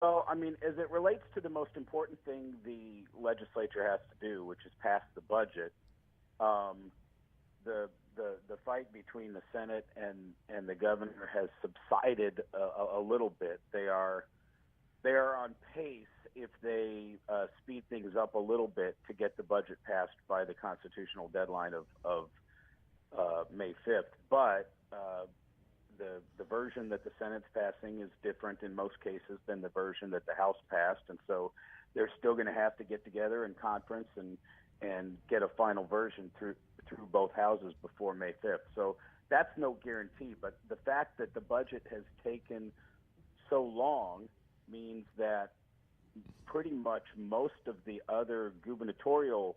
Well, I mean, as it relates to the most important thing the legislature has to do, which is pass the budget, um, the fight between the Senate and the governor has subsided a little bit. They are on pace if they speed things up a little bit to get the budget passed by the constitutional deadline of May 5th. But the version that the Senate's passing is different in most cases than the version that the House passed, and so they're still going to have to get together in conference and get a final version through both houses before May 5th. So that's no guarantee. But the fact that the budget has taken so long means that pretty much most of the other gubernatorial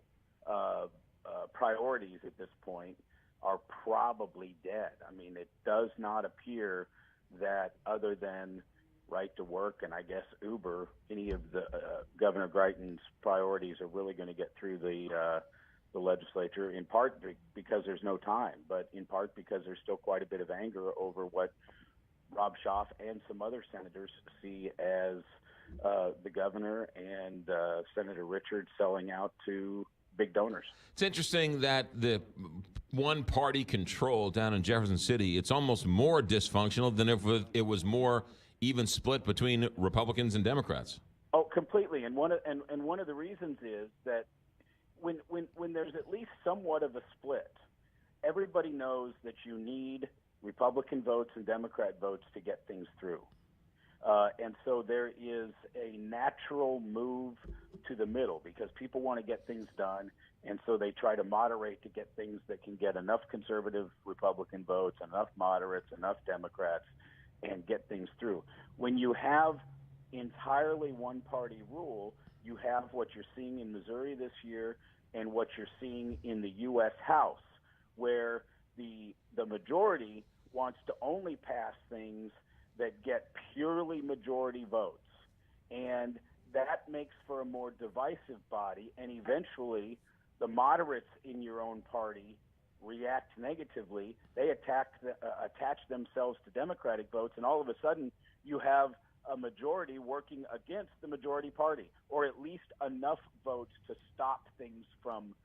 priorities at this point are probably dead. I mean, it does not appear that other than right to work and I guess Uber, any of the Governor Greiten's priorities are really going to get through the legislature, in part because there's no time, but in part because there's still quite a bit of anger over what Rob Schaaf and some other senators see as the governor and Senator Richards selling out to big donors. It's interesting that the one party control down in Jefferson City, it's almost more dysfunctional than if it was more even split between Republicans and Democrats. Oh, completely. And one of the reasons is that when there's at least somewhat of a split, everybody knows that you need Republican votes and Democrat votes to get things through. And so there is a natural move to the middle because people want to get things done, and so they try to moderate to get things that can get enough conservative Republican votes, enough moderates, enough Democrats, and get things through. When you have entirely one-party rule, you have what you're seeing in Missouri this year and what you're seeing in the U.S. House, where the majority wants to only pass things that get purely majority votes. And that makes for a more divisive body, and eventually the moderates in your own party react negatively. They attach themselves to Democratic votes, and all of a sudden you have a majority working against the majority party, or at least enough votes to stop things from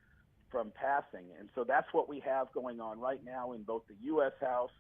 passing. And so that's what we have going on right now in both the U.S. House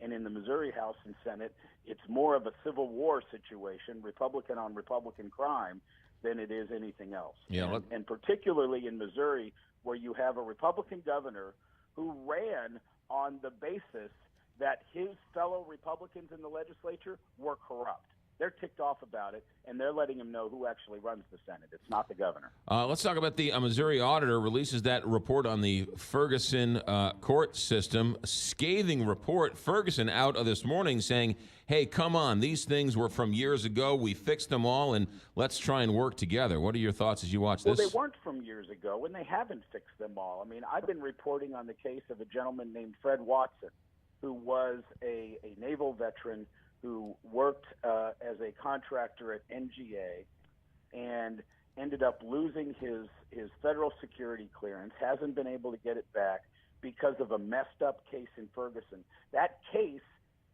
and in the Missouri House and Senate. It's more of a civil war situation, Republican on Republican crime, than it is anything else. Yeah, and particularly in Missouri, where you have a Republican governor who ran on the basis that his fellow Republicans in the legislature were corrupt. They're ticked off about it, and they're letting him know who actually runs the Senate. It's not the governor. Let's talk about the Missouri auditor releases that report on the Ferguson court system. Scathing report. Ferguson out this morning saying, hey, come on, these things were from years ago. We fixed them all, and let's try and work together. What are your thoughts as you watch this? Well, they weren't from years ago, and they haven't fixed them all. I mean, I've been reporting on the case of a gentleman named Fred Watson, who was a naval veteran who worked as a contractor at NGA and ended up losing his federal security clearance, hasn't been able to get it back because of a messed up case in Ferguson. That case,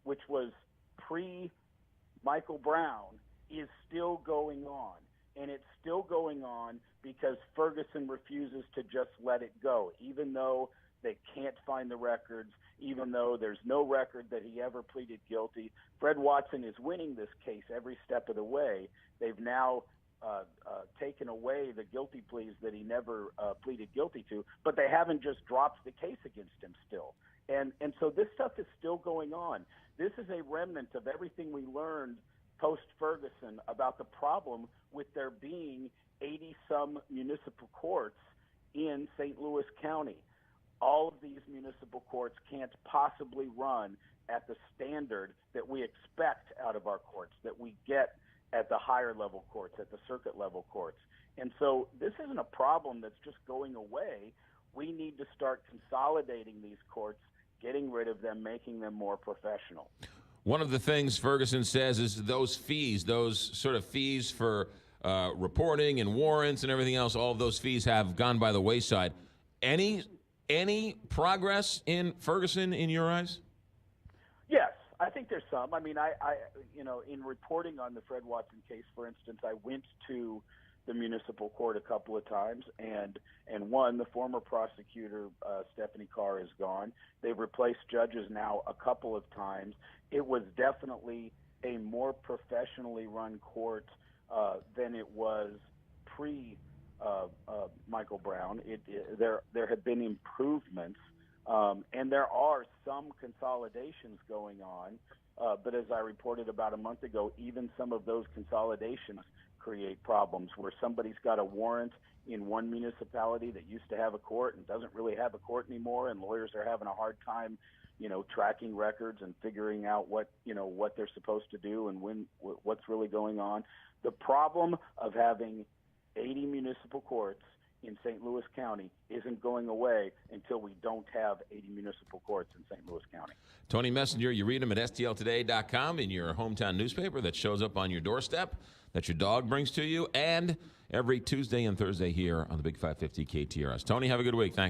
which was pre-Michael Brown, is still going on. And it's still going on because Ferguson refuses to just let it go, even though they can't find the records, even though there's no record that he ever pleaded guilty. Fred Watson is winning this case every step of the way. They've now taken away the guilty pleas that he never pleaded guilty to, but they haven't just dropped the case against him still. And so this stuff is still going on. This is a remnant of everything we learned post-Ferguson about the problem with there being 80-some municipal courts in St. Louis County. All of these municipal courts can't possibly run at the standard that we expect out of our courts, that we get at the higher level courts, at the circuit level courts. And so this isn't a problem that's just going away. We need to start consolidating these courts, getting rid of them, making them more professional. One of the things Ferguson says is those fees, those sort of fees for reporting and warrants and everything else, all of those fees have gone by the wayside. Any progress in Ferguson in your eyes? Yes, I think there's some. I mean, I in reporting on the Fred Watson case, for instance, I went to the municipal court a couple of times, and one, the former prosecutor, Stephanie Carr, is gone. They've replaced judges now a couple of times. It was definitely a more professionally run court than it was pre Michael Brown. There have been improvements, and there are some consolidations going on. But as I reported about a month ago, even some of those consolidations create problems where somebody's got a warrant in one municipality that used to have a court and doesn't really have a court anymore, and lawyers are having a hard time, tracking records and figuring out what they're supposed to do and what's really going on. The problem of having 80 municipal courts in St. Louis County isn't going away until we don't have 80 municipal courts in St. Louis County. Tony Messenger, you read him at stltoday.com in your hometown newspaper that shows up on your doorstep, that your dog brings to you, and every Tuesday and Thursday here on the Big 550 KTRS. Tony, have a good week. Thanks.